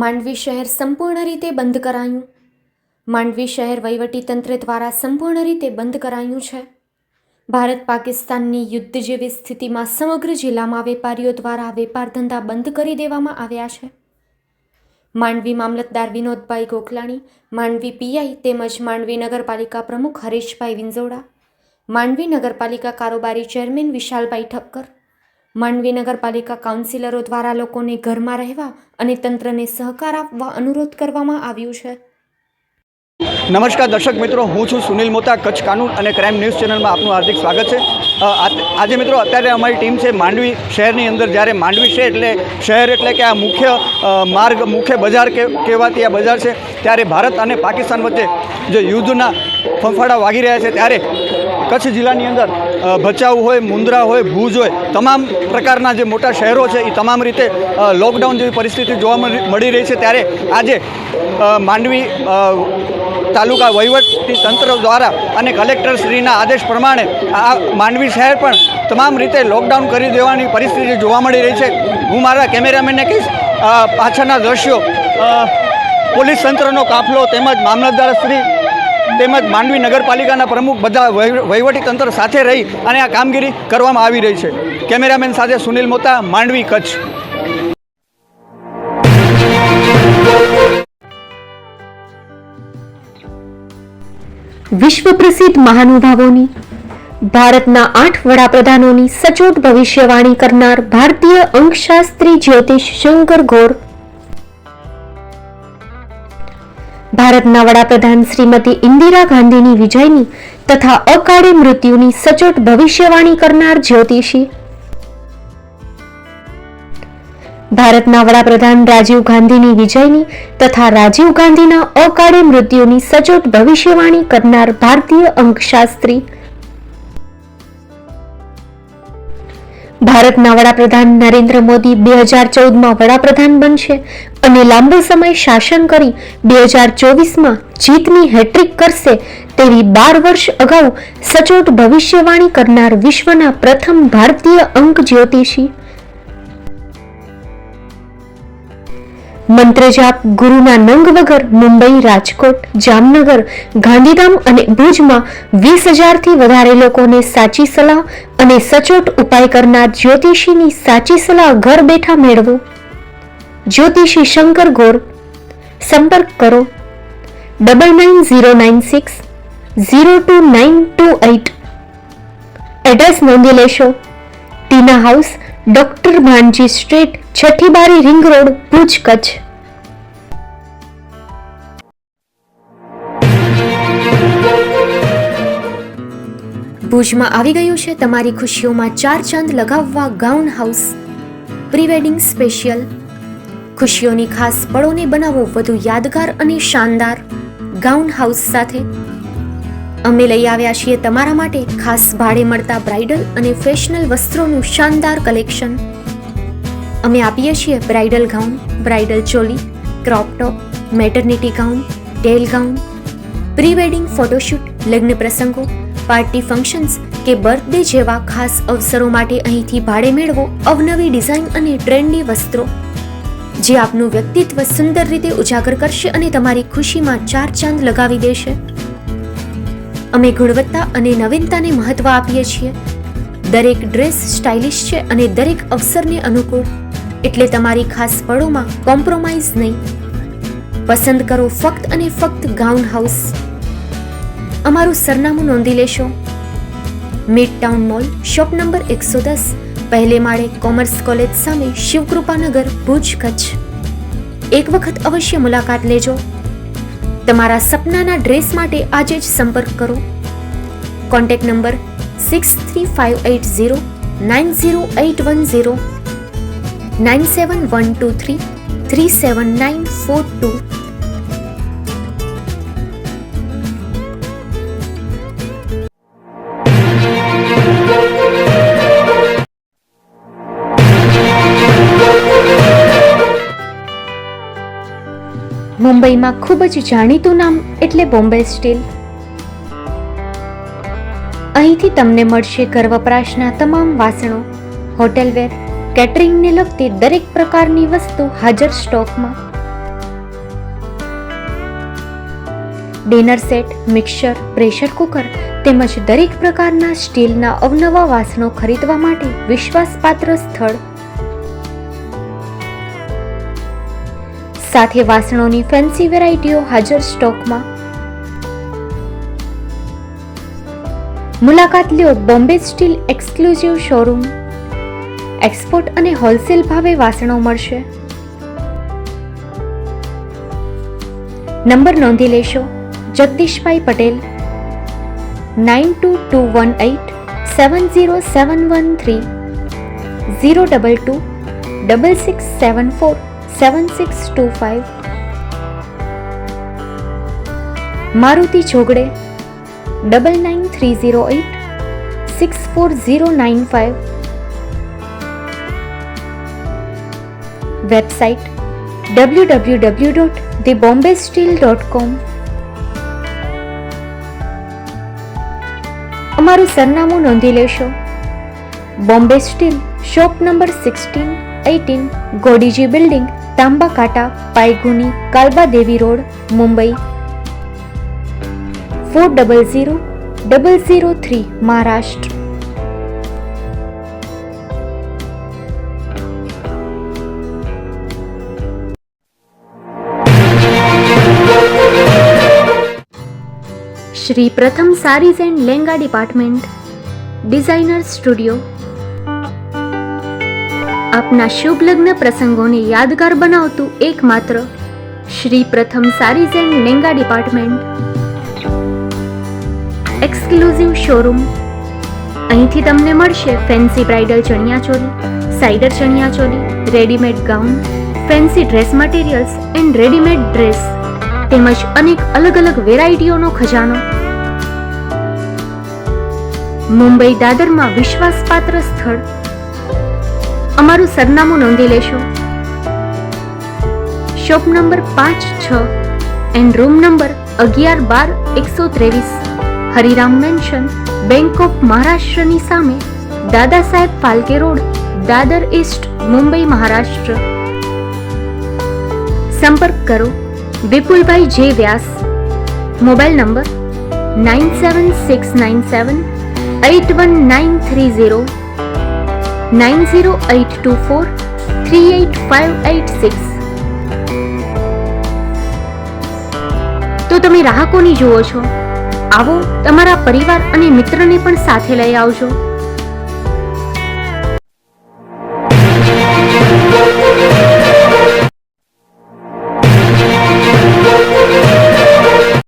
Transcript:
માંડવી શહેર સંપૂર્ણ રીતે બંધ કરાયું. માંડવી શહેર વહીવટીતંત્ર દ્વારા સંપૂર્ણ રીતે બંધ કરાયું છે. ભારત પાકિસ્તાનની યુદ્ધ જેવી સ્થિતિમાં સમગ્ર જિલ્લામાં વેપારીઓ દ્વારા વેપાર ધંધા બંધ કરી દેવામાં આવ્યા છે. માંડવી મામલતદાર વિનોદભાઈ ગોખલાણી, માંડવી પીઆઈ તેમજ માંડવી નગરપાલિકા પ્રમુખ હરીશભાઈ વિંજોડા, માંડવી નગરપાલિકા કારોબારી ચેરમેન વિશાલભાઈ ઠક્કર, માંડવી નગરપાલિકા કાઉન્સિલરો દ્વારા લોકોને ઘરમાં રહેવા અને તંત્રને સહકાર આપવા અનુરોધ કરવામાં આવ્યું છે. નમસ્કાર દર્શક મિત્રો, હું છું સુનિલ મોતા, કચ્છ કાનૂન અને ક્રાઇમ ન્યૂઝ ચેનલમાં આપનું હાર્દિક સ્વાગત છે. આજે મિત્રો અત્યારે અમારી ટીમ છે માંડવી શહેરની અંદર. જ્યારે માંડવી શહેર એટલે કે આ મુખ્ય માર્ગ, મુખ્ય બજાર કહેવાતી આ બજાર છે. ત્યારે ભારત અને પાકિસ્તાન વચ્ચે જે યુદ્ધના ફંફાડા વાગી રહ્યા છે, ત્યારે કચ્છ જિલ્લાની અંદર ભચાઉ હોય, મુન્દ્રા હોય, ભુજ હોય, તમામ પ્રકારના જે મોટા શહેરો છે એ તમામ રીતે લોકડાઉન જેવી પરિસ્થિતિ જોવા મળી રહી છે. ત્યારે આજે માંડવી તાલુકા વહીવટી તંત્ર દ્વારા અને કલેક્ટરશ્રીના આદેશ પ્રમાણે આ માંડવી શહેર પણ તમામ રીતે લોકડાઉન કરી દેવાની પરિસ્થિતિ જોવા મળી રહી છે. હું મારા કેમેરામેનને કહીશ, પાછળના દ્રશ્યો પોલીસ તંત્રનો કાફલો તેમજ મામલતદારશ્રી તેમજ માંડવી નગરપાલિકાના પ્રમુખ બધા વહીવટી તંત્ર સાથે રહી અને આ કામગીરી કરવામાં આવી રહી છે. કેમેરામેન સાથે સુનિલ મોતા, માંડવી, કચ્છ. વિશ્વ પ્રસિદ્ધ મહાનુભાવોની, ભારતના 8 વડાપ્રધાનોની સચોટ ભવિષ્યવાણી કરનાર ભારતીય અંકશાસ્ત્રી જ્યોતિષ શંકર ગોર, ભારતના વડાપ્રધાન શ્રીમતી ઇન્દિરા ગાંધીની વિજયની તથા અકાળે મૃત્યુની સચોટ ભવિષ્યવાણી કરનાર જ્યોતિષી, ભારતના વડાપ્રધાન રાજીવ ગાંધીની વિજયની તથા રાજીવ ગાંધીના અકાળે મૃત્યુની સચોટ ભવિષ્યવાણી કરનાર ભારતીય અંકશાસ્ત્રી, ભારતના વડાપ્રધાન નરેન્દ્ર મોદી 2014માં વડાપ્રધાન બનશે અને લાંબો સમય શાસન કરી 2024માં જીતની હેટ્રિક કરશે તેવી 12 વર્ષ અગાઉ સચોટ ભવિષ્યવાણી કરનાર વિશ્વના પ્રથમ ભારતીય અંક જ્યોતિષી, મંત્રજાપ ગુરુના નંગ વગર મુંબઈ, રાજકોટ, જામનગર, ગાંધીધામ અને ભુજમાં 20,000થી વધારે લોકોને સાચી સલાહ અને સચોટ ઉપાય કરનાર જ્યોતિષીની સાચી સલાહ ઘર બેઠા મેળવો. જ્યોતિષી શંકર ગોર. સંપર્ક કરો 9909602928. એડ્રેસ નોંધી લેશો: ટીના હાઉસ, ડોક્ટર ભાનજી સ્ટ્રીટ, છઠ્ઠી બારી, રિંગ રોડ, ભુજ, કચ્છ. ભુજમાં આવી ગયું છે તમારી ખુશીઓમાં 4 ચાંદ લગાવવા gown house pre wedding special. ખુશીઓની ખાસ પળોને બનાવો વધુ યાદગાર અને શાનદાર ગાઉન હાઉસ સાથે. અમે લઈ આવ્યા છીએ તમારા માટે ખાસ ભાડે મળતા બ્રાઇડલ અને ફેશનલ વસ્ત્રોનું શાનદાર કલેક્શન. અમે આપીએ છીએ bridal gown, bridal choli, crop top, maternity gown, tail gown, pre wedding photoshoot, લગ્ન પ્રસંગો, પાર્ટી ફંક્શન્સ કે બર્થડે જેવા ખાસ અવસરો માટે અહીંથી ભાડે મેળવો અવનવી ડિઝાઇન અને ટ્રેન્ડી વસ્ત્રો, જે આપનું વ્યક્તિત્વ સુંદર રીતે ઉજાગર કરશે અને તમારી ખુશીમાં 4 ચાંદ લગાવી દેશે. અમે ગુણવત્તા અને નવીનતાને મહત્વ આપીએ છીએ. દરેક ડ્રેસ સ્ટાઇલિશ છે અને દરેક અવસરને અનુકૂળ, એટલે તમારી ખાસ પળોમાં કોમ્પ્રોમાઇઝ નહીં. પસંદ કરો ફક્ત અને ફક્ત ગાઉન હાઉસ. અમારું સરનામું નોંધી લેશો: mid town mall, shop number 110, પહેલે માળે, કોમર્સ કોલેજ સામે, શિવકૃપાનગર, ભુજ, કચ્છ. એક વખત અવશ્ય મુલાકાત લેજો. તમારા સપનાના ડ્રેસ માટે આજે જ સંપર્ક કરો. Contact number 6358090810, 9712337942. મુંબઈમાં ખૂબ જ જાણીતું નામ એટલે બોમ્બે સ્ટીલ. અહીંથી તમને મળશે ઘર વપરાશના તમામ વાસણો, હોટેલવેર, કેટરિંગને લગતી દરેક પ્રકારની વસ્તુ હાજર સ્ટોકમાં. Dinner set, mixer, pressure cooker તેમજ દરેક પ્રકારના સ્ટીલના અવનવા વાસણો ખરીદવા માટે વિશ્વાસપાત્ર સ્થળ. સાથે વાસણોની ફેન્સી વેરાયટીઓ હાજર સ્ટોકમાં. મુલાકાત લ્યો Bombay steel exclusive showroom. Export અને હોલસેલ ભાવે વાસણો મળશે. નંબર નોંધી લેશો. જગદીશભાઈ પટેલ 9221870713 022 6674 7625. મારુતિ જોગડે 9930864095. Website www.thebombasteel.com. અમારું સરનામું નોંધી લેશો. Bombay steel, shop number 16-18, Godiji building, Tamba Kanta, Paydhuni, Kalbadevi road, Mumbai 400003, Maharashtra. Shri Pratham sarees and langa department, designer studio. આપના શુભ લગ્ન પ્રસંગોને યાદગાર બનાવતું એકમાત્ર Shri Pratham sarees and langa department, exclusive showroom. અહીંથી તમને મળશે fancy bridal chaniya choli, cider chaniya choli, readymade gown, fancy dress materials and readymade dress તેમજ અનેક અલગ અલગ વેરાયટીઓનો ખજાનો. મુંબઈ દાદરમાં વિશ્વાસપાત્ર સ્થળ. અમારું સરનામું નોંધી લેશો. Shop number 5-6 and room number 11-12-123, Hariram mansion, bank of મહારાષ્ટ્રની સામે, દાદા સાહેબ ફાલ્કે રોડ, દાદર ઈસ્ટ, મુંબઈ, મહારાષ્ટ્ર. સંપર્ક કરો વિપુલભાઈ જે વ્યાસ. Mobile number 9769781930, 9082438586. તો તમે રાહ કોની જુઓ છો? આવો, તમારા પરિવાર અને મિત્રને પણ સાથે લઈ આવજો.